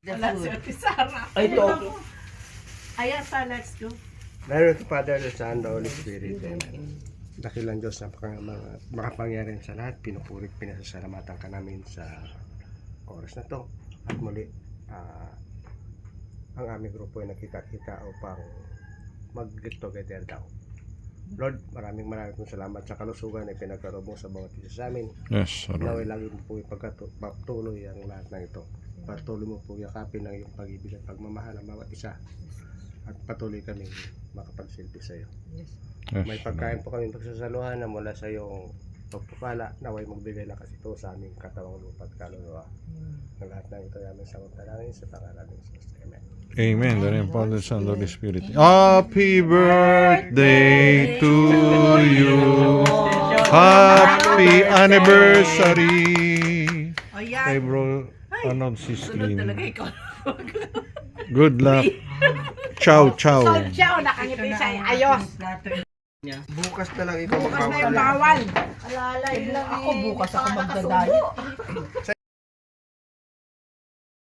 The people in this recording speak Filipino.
Wala si Ate Sara. Ay, ito. Ayan sa let's go. Meron to Father, the Son, the Holy Spirit. Amen. Dakilang Diyos na makapangyarihan sa lahat. Pinupurit, pinasasalamatan ka namin sa oras na to. At muli, ang aming grupo ay nakita-kita upang mag-get together daw. Lord, maraming pong salamat sa kalusugan na pinagkaroon mo sa bawat isa sa amin. Yes, Naway Lord. lagi mo po ipagpatuloy ang lahat ng ito. Patuloy mo po yakapin ang iyong pag-ibig at pagmamahal ng bawat isa. At patuloy kami makapagsilbi sa iyo. Yes, May pagkain po kami pagsasaluhan na mula sa iyong pagpupala. Naway magbigay lang kasi ito sa aming katawang lupa at kaluluwa. Ang lahat ng ito namin sa magdalangin sa pangalan ng Jesus. Amen. Amen. The name of Father, Son, Holy Spirit. Happy birthday to you. Happy anniversary. O Hey yan. bro, ano si Sunod talaga screen? ikaw. Good luck. Ciao, ciao. Ciao, nakangiti siya. Ayos. Bukas na lang ikaw Bukas na yung bawal. Alalay lang. Ako bukas ako magdadayet.